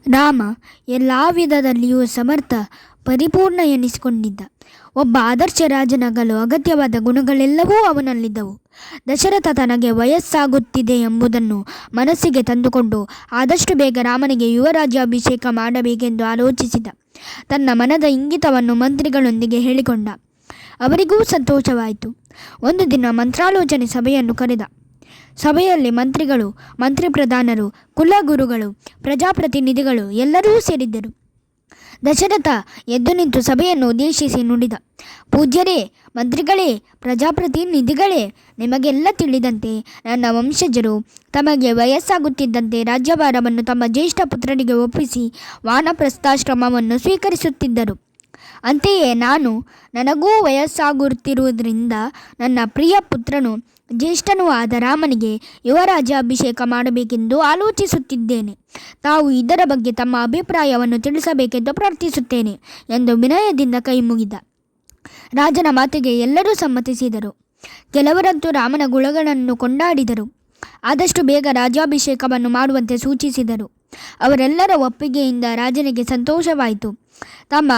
ರಾಮ ಎಲ್ಲ ವಿಧದಲ್ಲಿಯೂ ಸಮರ್ಥ, ಪರಿಪೂರ್ಣ ಎನಿಸಿಕೊಂಡಿದ್ದ. ಒಬ್ಬ ಆದರ್ಶ ರಾಜನಾಗಲು ಅಗತ್ಯವಾದ ಗುಣಗಳೆಲ್ಲವೂ ಅವನಲ್ಲಿದ್ದವು. ದಶರಥ ತನಗೆ ವಯಸ್ಸಾಗುತ್ತಿದೆ ಎಂಬುದನ್ನು ಮನಸ್ಸಿಗೆ ತಂದುಕೊಂಡು ಆದಷ್ಟು ಬೇಗ ರಾಮನಿಗೆ ಯುವರಾಜ್ಯಾಭಿಷೇಕ ಮಾಡಬೇಕೆಂದು ಆಲೋಚಿಸಿದ. ತನ್ನ ಮನದ ಇಂಗಿತವನ್ನು ಮಂತ್ರಿಗಳೊಂದಿಗೆ ಹೇಳಿಕೊಂಡ. ಅವರಿಗೂ ಸಂತೋಷವಾಯಿತು. ಒಂದು ದಿನ ಮಂತ್ರಾಲೋಚನೆ ಸಭೆಯನ್ನು ಕರೆದ. ಸಭೆಯಲ್ಲಿ ಮಂತ್ರಿಗಳು, ಮಂತ್ರಿ ಪ್ರಧಾನರು, ಕುಲಗುರುಗಳು, ಪ್ರಜಾಪ್ರತಿನಿಧಿಗಳು ಎಲ್ಲರೂ ಸೇರಿದ್ದರು. ದಶರಥ ಎದ್ದು ನಿಂತು ಸಭೆಯನ್ನು ಉದ್ದೇಶಿಸಿ ನುಡಿದ. ಪೂಜ್ಯರೇ, ಮಂತ್ರಿಗಳೇ, ಪ್ರಜಾಪ್ರತಿನಿಧಿಗಳೇ, ನಿಮಗೆಲ್ಲ ತಿಳಿದಂತೆ ನನ್ನ ವಂಶಜರು ತಮಗೆ ವಯಸ್ಸಾಗುತ್ತಿದ್ದಂತೆ ರಾಜ್ಯಭಾರವನ್ನು ತಮ್ಮ ಜ್ಯೇಷ್ಠ ಪುತ್ರರಿಗೆ ಒಪ್ಪಿಸಿ ವಾನಪ್ರಸ್ಥಾಶ್ರಮವನ್ನು ಸ್ವೀಕರಿಸುತ್ತಿದ್ದರು. ಅಂತೆಯೇ ನನಗೂ ವಯಸ್ಸಾಗುತ್ತಿರುವುದರಿಂದ ನನ್ನ ಪ್ರಿಯ ಪುತ್ರನು, ಜ್ಯೇಷ್ಠನೂ ಆದ ರಾಮನಿಗೆ ಯುವರಾಜ್ಯಾಭಿಷೇಕ ಮಾಡಬೇಕೆಂದು ಆಲೋಚಿಸುತ್ತಿದ್ದೇನೆ. ತಾವು ಇದರ ಬಗ್ಗೆ ತಮ್ಮ ಅಭಿಪ್ರಾಯವನ್ನು ತಿಳಿಸಬೇಕೆಂದು ಪ್ರಾರ್ಥಿಸುತ್ತೇನೆ ಎಂದು ವಿನಯದಿಂದ ಕೈ ಮುಗಿದ. ರಾಜನ ಮಾತಿಗೆ ಎಲ್ಲರೂ ಸಮ್ಮತಿಸಿದರು. ಕೆಲವರಂತೂ ರಾಮನ ಗುಣಗಳನ್ನು ಕೊಂಡಾಡಿದರು. ಆದಷ್ಟು ಬೇಗ ರಾಜ್ಯಾಭಿಷೇಕವನ್ನು ಮಾಡುವಂತೆ ಸೂಚಿಸಿದರು. ಅವರೆಲ್ಲರ ಒಪ್ಪಿಗೆಯಿಂದ ರಾಜನಿಗೆ ಸಂತೋಷವಾಯಿತು. ತಮ್ಮ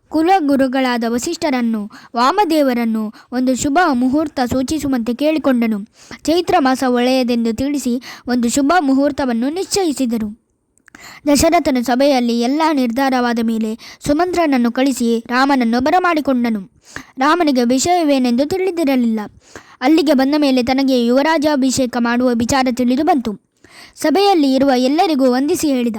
ಕುಲಗುರುಗಳಾದ ವಸಿಷ್ಠರನ್ನು, ವಾಮದೇವರನ್ನು ಒಂದು ಶುಭ ಮುಹೂರ್ತ ಸೂಚಿಸುವಂತೆ ಕೇಳಿಕೊಂಡನು. ಚೈತ್ರ ಮಾಸ ಒಳ್ಳೆಯದೆಂದು ತಿಳಿಸಿ ಒಂದು ಶುಭ ಮುಹೂರ್ತವನ್ನು ನಿಶ್ಚಯಿಸಿದರು. ದಶರಥನು ಸಭೆಯಲ್ಲಿ ಎಲ್ಲ ನಿರ್ಧಾರವಾದ ಮೇಲೆ ಸುಮಂತ್ರನನ್ನು ಕಳಿಸಿ ರಾಮನನ್ನು ಬರಮಾಡಿಕೊಂಡನು. ರಾಮನಿಗೆ ವಿಷಯವೇನೆಂದು ತಿಳಿದಿರಲಿಲ್ಲ. ಅಲ್ಲಿಗೆ ಬಂದ ಮೇಲೆ ತನಗೆ ಯುವರಾಜಾಭಿಷೇಕ ಮಾಡುವ ವಿಚಾರ ತಿಳಿದು ಬಂತು. ಸಭೆಯಲ್ಲಿ ಇರುವ ಎಲ್ಲರಿಗೂ ವಂದಿಸಿ ಹೇಳಿದ.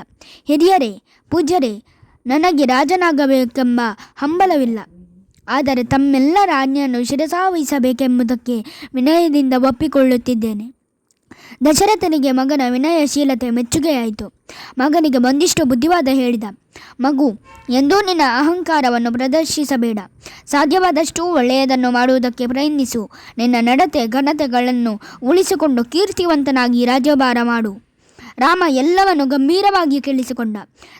ಹಿರಿಯರೇ, ಪೂಜ್ಯರೇ, ನನಗೆ ರಾಜನಾಗಬೇಕೆಂಬ ಹಂಬಲವಿಲ್ಲ. ಆದರೆ ತಮ್ಮೆಲ್ಲರ ಆಜ್ಞೆಯನ್ನು ಶಿರಸಾವಹಿಸಬೇಕೆಂಬುದಕ್ಕೆ ವಿನಯದಿಂದ ಒಪ್ಪಿಕೊಳ್ಳುತ್ತಿದ್ದೇನೆ. ದಶರಥನಿಗೆ ಮಗನ ವಿನಯಶೀಲತೆ ಮೆಚ್ಚುಗೆಯಾಯಿತು. ಮಗನಿಗೆ ಒಂದಿಷ್ಟು ಬುದ್ಧಿವಾದ ಹೇಳಿದ. ಮಗು, ಎಂದೂ ನಿನ್ನ ಅಹಂಕಾರವನ್ನು ಪ್ರದರ್ಶಿಸಬೇಡ. ಸಾಧ್ಯವಾದಷ್ಟು ಒಳ್ಳೆಯದನ್ನು ಮಾಡುವುದಕ್ಕೆ ಪ್ರಯತ್ನಿಸು. ನಿನ್ನ ನಡತೆ ಘನತೆಗಳನ್ನು ಉಳಿಸಿಕೊಂಡು ಕೀರ್ತಿವಂತನಾಗಿ ರಾಜ್ಯಭಾರ ಮಾಡು. ರಾಮ ಎಲ್ಲವನ್ನು ಗಂಭೀರವಾಗಿ ಕೇಳಿಸಿಕೊಂಡ.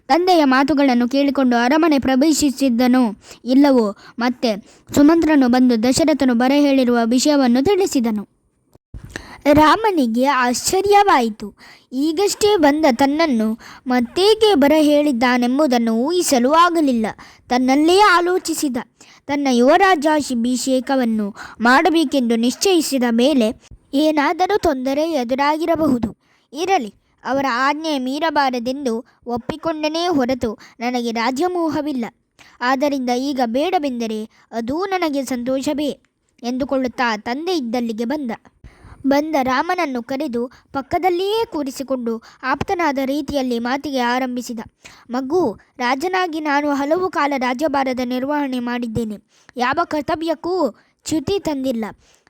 ತಂದೆಯ ಮಾತುಗಳನ್ನು ಕೇಳಿಕೊಂಡು ಅರಮನೆ ಪ್ರವೇಶಿಸಿದ್ದನೋ ಇಲ್ಲವೋ ಮತ್ತೆ ಸುಮಂತ್ರನು ಬಂದು ದಶರಥನು ಬರ ಹೇಳಿರುವ ವಿಷಯವನ್ನು ತಿಳಿಸಿದನು. ರಾಮನಿಗೆ ಆಶ್ಚರ್ಯವಾಯಿತು. ಈಗಷ್ಟೇ ಬಂದ ತನ್ನನ್ನು ಮತ್ತೇಕೆ ಬರ ಹೇಳಿದ್ದಾನೆಂಬುದನ್ನು ಊಹಿಸಲು ಆಗಲಿಲ್ಲ. ತನ್ನಲ್ಲೇ ಆಲೋಚಿಸಿದ. ತನ್ನ ಯುವರಾಜ್ಯಾಭಿಷೇಕವನ್ನು ಮಾಡಬೇಕೆಂದು ನಿಶ್ಚಯಿಸಿದ ಮೇಲೆ ಏನಾದರೂ ತೊಂದರೆ ಎದುರಾಗಿರಬಹುದು. ಇರಲಿ, ಅವರ ಆಜ್ಞೆ ಮೀರಬಾರದೆಂದು ಒಪ್ಪಿಕೊಂಡನೇ ಹೊರತು ನನಗೆ ರಾಜ್ಯಮೋಹವಿಲ್ಲ. ಆದ್ದರಿಂದ ಈಗ ಬೇಡವೆಂದರೆ ಅದೂ ನನಗೆ ಸಂತೋಷವೇ ಎಂದುಕೊಳ್ಳುತ್ತಾ ತಂದೆ ಇದ್ದಲ್ಲಿಗೆ ಬಂದ ರಾಮನನ್ನು ಕರೆದು ಪಕ್ಕದಲ್ಲಿಯೇ ಕೂರಿಸಿಕೊಂಡು ಆಪ್ತನಾದ ರೀತಿಯಲ್ಲಿ ಮಾತಿಗೆ ಆರಂಭಿಸಿದ. ಮಗು, ರಾಜನಾಗಿ ನಾನು ಹಲವು ಕಾಲ ರಾಜ್ಯಭಾರದ ನಿರ್ವಹಣೆ ಮಾಡಿದ್ದೇನೆ. ಯಾವ ಕರ್ತವ್ಯಕ್ಕೂ ಚ್ಯುತಿ ತಂದಿಲ್ಲ.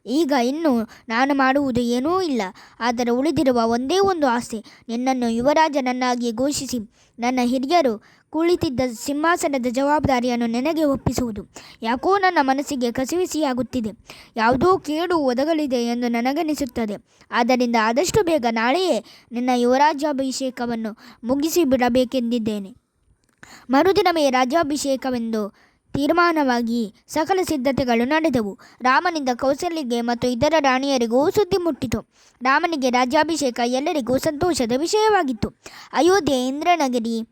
ಈಗ ಇನ್ನು ನಾನು ಮಾಡುವುದು ಏನೂ ಇಲ್ಲ. ಆದರೆ ಉಳಿದಿರುವ ಒಂದೇ ಒಂದು ಆಸೆ, ನಿನ್ನನ್ನು ಯುವರಾಜನನ್ನಾಗಿ ಘೋಷಿಸಿ ನನ್ನ ಹಿರಿಯರು ಕುಳಿತಿದ್ದ ಸಿಂಹಾಸನದ ಜವಾಬ್ದಾರಿಯನ್ನು ನಿನಗೆ ಒಪ್ಪಿಸುವುದು. ಯಾಕೋ ನನ್ನ ಮನಸ್ಸಿಗೆ ಕಸಿವಿಸಿಯಾಗುತ್ತಿದೆ. ಯಾವುದೋ ಕೇಡು ಒದಗಲಿದೆ ಎಂದು ನನಗನಿಸುತ್ತದೆ. ಆದ್ದರಿಂದ ಆದಷ್ಟು ಬೇಗ ನಾಳೆಯೇ ನಿನ್ನ ಯುವರಾಜ್ಯಾಭಿಷೇಕವನ್ನು ಮುಗಿಸಿಬಿಡಬೇಕೆಂದಿದ್ದೇನೆ. ಮರುದಿನವೇ ರಾಜ್ಯಾಭಿಷೇಕವೆಂದು ತೀರ್ಮಾನವಾಗಿ ಸಕಲ ಸಿದ್ಧತೆಗಳು ನಡೆದವು. ರಾಮನಿಂದ ಕೌಸಲ್ಯಗೆ ಮತ್ತು ಇತರ ರಾಣಿಯರಿಗೂ ಸುದ್ದಿ ಮುಟ್ಟಿತು. ರಾಮನಿಗೆ ರಾಜ್ಯಾಭಿಷೇಕ ಎಲ್ಲರಿಗೂ ಸಂತೋಷದ ವಿಷಯವಾಗಿತ್ತು. ಅಯೋಧ್ಯೆ ಇಂದ್ರನಗರಿ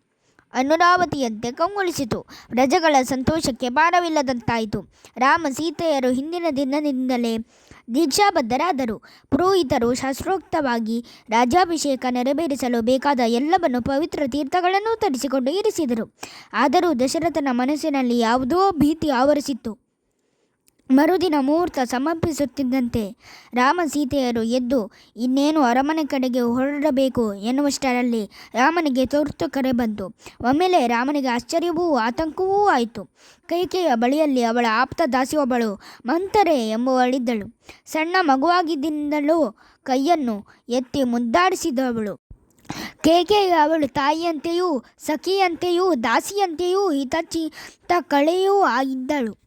ಅನುರಾವತಿಯಂತೆ ಕಂಗೊಳಿಸಿತು. ಪ್ರಜೆಗಳ ಸಂತೋಷಕ್ಕೆ ಪಾರವಿಲ್ಲದಂತಾಯಿತು. ರಾಮ ಸೀತೆಯರು ಹಿಂದಿನ ದಿನದಿಂದಲೇ ದೀಕ್ಷಾಬದ್ಧರಾದರು. ಪುರೋಹಿತರು ಶಾಸ್ತ್ರೋಕ್ತವಾಗಿ ರಾಜ್ಯಾಭಿಷೇಕ ನೆರವೇರಿಸಲು ಬೇಕಾದ ಎಲ್ಲವನ್ನು ಪವಿತ್ರ ತೀರ್ಥಗಳನ್ನು ತರಿಸಿಕೊಂಡು ಇರಿಸಿದರು. ಆದರೂ ದಶರಥನ ಮನಸ್ಸಿನಲ್ಲಿ ಯಾವುದೋ ಭೀತಿ ಆವರಿಸಿತ್ತು. ಮರುದಿನ ಮುಹೂರ್ತ ಸಮರ್ಪಿಸುತ್ತಿದ್ದಂತೆ ರಾಮ ಸೀತೆಯರು ಎದ್ದು ಇನ್ನೇನು ಅರಮನೆ ಕಡೆಗೆ ಹೊರಡಬೇಕು ಎನ್ನುವಷ್ಟರಲ್ಲಿ ರಾಮನಿಗೆ ತುರ್ತು ಕರೆ ಬಂತು. ಒಮ್ಮೆಲೆ ರಾಮನಿಗೆ ಆಶ್ಚರ್ಯವೂ ಆತಂಕವೂ ಆಯಿತು. ಕೈಕೆಯ ಬಳಿಯಲ್ಲಿ ಅವಳ ಆಪ್ತ ದಾಸಿಯೊಬ್ಬಳು ಮಂಥರೆ ಎಂಬುವಳಿದ್ದಳು. ಸಣ್ಣ ಮಗುವಾಗಿದ್ದರಿಂದಲೂ ಕೈಯನ್ನು ಎತ್ತಿ ಮುದ್ದಾಡಿಸಿದವಳು. ಕೈಕೆಯ ಅವಳು ತಾಯಿಯಂತೆಯೂ ಸಖಿಯಂತೆಯೂ ದಾಸಿಯಂತೆಯೂ ಹಿತಚಿತ್ತ ಕಳೆಯೂ ಆಗಿದ್ದಳು.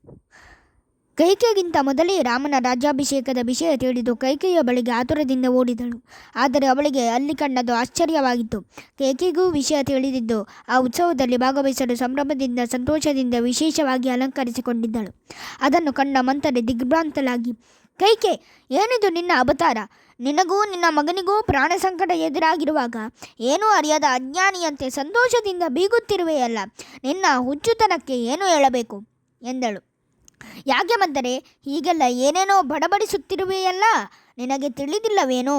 ಕೈಕೆಗಿಂತ ಮೊದಲೇ ರಾಮನ ರಾಜ್ಯಾಭಿಷೇಕದ ವಿಷಯ ತಿಳಿದು ಕೈಕೆಯ ಬಳಿಗೆ ಆತುರದಿಂದ ಓಡಿದಳು. ಆದರೆ ಅವಳಿಗೆ ಅಲ್ಲಿ ಕಂಡದ್ದು ಆಶ್ಚರ್ಯವಾಗಿತ್ತು. ಕೈಕೆಗೂ ವಿಷಯ ತಿಳಿದಿದ್ದು ಆ ಉತ್ಸವದಲ್ಲಿ ಭಾಗವಹಿಸಲು ಸಂಭ್ರಮದಿಂದ ಸಂತೋಷದಿಂದ ವಿಶೇಷವಾಗಿ ಅಲಂಕರಿಸಿಕೊಂಡಿದ್ದಳು. ಅದನ್ನು ಕಂಡ ಮಂಥರೆ ದಿಗ್ಭ್ರಾಂತಳಾಗಿ ಕೈಕೆ, ಏನಿದು ನಿನ್ನ ಅವತಾರ? ನಿನಗೂ ನಿನ್ನ ಮಗನಿಗೂ ಪ್ರಾಣ ಸಂಕಟ ಎದುರಾಗಿರುವಾಗ ಏನೂ ಅರಿಯದ ಅಜ್ಞಾನಿಯಂತೆ ಸಂತೋಷದಿಂದ ಬೀಗುತ್ತಿರುವೆಯಲ್ಲ. ನಿನ್ನ ಹುಚ್ಚುತನಕ್ಕೆ ಏನು ಹೇಳಬೇಕು ಎಂದಳು. ಯಾಕೆ ಮದ್ದರೆ ಹೀಗೆಲ್ಲ ಏನೇನೋ ಬಡಬಡಿಸುತ್ತಿರುವೆಯಲ್ಲ? ನಿನಗೆ ತಿಳಿದಿಲ್ಲವೇನೋ?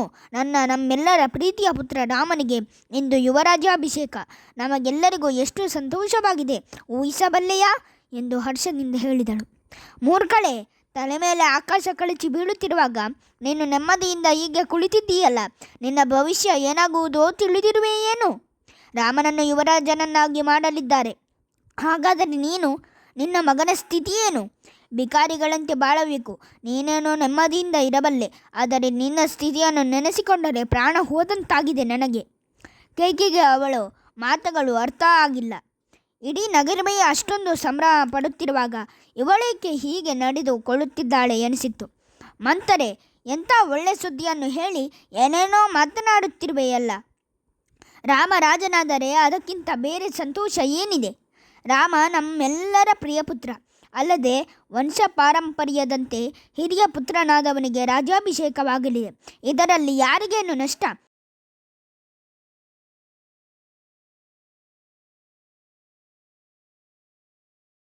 ನಮ್ಮೆಲ್ಲರ ಪ್ರೀತಿಯ ಪುತ್ರ ರಾಮನಿಗೆ ಇಂದು ಯುವರಾಜ್ಯಾಭಿಷೇಕ. ನಮಗೆಲ್ಲರಿಗೂ ಎಷ್ಟು ಸಂತೋಷವಾಗಿದೆ ಊಹಿಸಬಲ್ಲೆಯಾ ಎಂದು ಹರ್ಷದಿಂದ ಹೇಳಿದಳು. ಮೂರ್ಖಳೆ, ತಲೆ ಮೇಲೆ ಆಕಾಶ ಕಳಚಿ ಬೀಳುತ್ತಿರುವಾಗ ನೀನು ನೆಮ್ಮದಿಯಿಂದ ಹೀಗೆ ಕುಳಿತಿದ್ದೀಯಲ್ಲ, ನಿನ್ನ ಭವಿಷ್ಯ ಏನಾಗುವುದೋ ತಿಳಿದಿರುವೆಯೇನು? ರಾಮನನ್ನು ಯುವರಾಜನನ್ನಾಗಿ ಮಾಡಲಿದ್ದಾರೆ. ಹಾಗಾದರೆ ನಿನ್ನ ಮಗನ ಸ್ಥಿತಿ ಏನು? ಭಿಕಾರಿಗಳಂತೆ ಬಾಳಬೇಕು. ನೀನೇನೋ ನೆಮ್ಮದಿಯಿಂದ ಇರಬಲ್ಲೆ, ಆದರೆ ನಿನ್ನ ಸ್ಥಿತಿಯನ್ನು ನೆನೆಸಿಕೊಂಡರೆ ಪ್ರಾಣ ಹೋದಂತಾಗಿದೆ ನನಗೆ. ಕೈಕೆಗೆ ಅವಳು ಮಾತುಗಳು ಅರ್ಥ ಆಗಿಲ್ಲ. ಇಡೀ ನಗರವೇ ಅಷ್ಟೊಂದು ಸಂಭ್ರಮ ಪಡುತ್ತಿರುವಾಗ ಇವಳೇಕೆ ಹೀಗೆ ನಡೆದುಕೊಳ್ಳುತ್ತಿದ್ದಾಳೆ ಎನಿಸಿತ್ತು. ಮಂಥರೆ, ಎಂಥ ಒಳ್ಳೆ ಸುದ್ದಿಯನ್ನು ಹೇಳಿ ಏನೇನೋ ಮಾತನಾಡುತ್ತಿರುವೆಯಲ್ಲ. ರಾಮ ರಾಜನಾದರೆ ಅದಕ್ಕಿಂತ ಬೇರೆ ಸಂತೋಷ ಏನಿದೆ? ರಾಮ ನಮ್ಮೆಲ್ಲರ ಪ್ರಿಯ ಪುತ್ರ. ಅಲ್ಲದೆ ವಂಶ ಪಾರಂಪರ್ಯದಂತೆ ಹಿರಿಯ ಪುತ್ರನಾದವನಿಗೆ ರಾಜ್ಯಾಭಿಷೇಕವಾಗಲಿದೆ. ಇದರಲ್ಲಿ ಯಾರಿಗೇನು ನಷ್ಟ?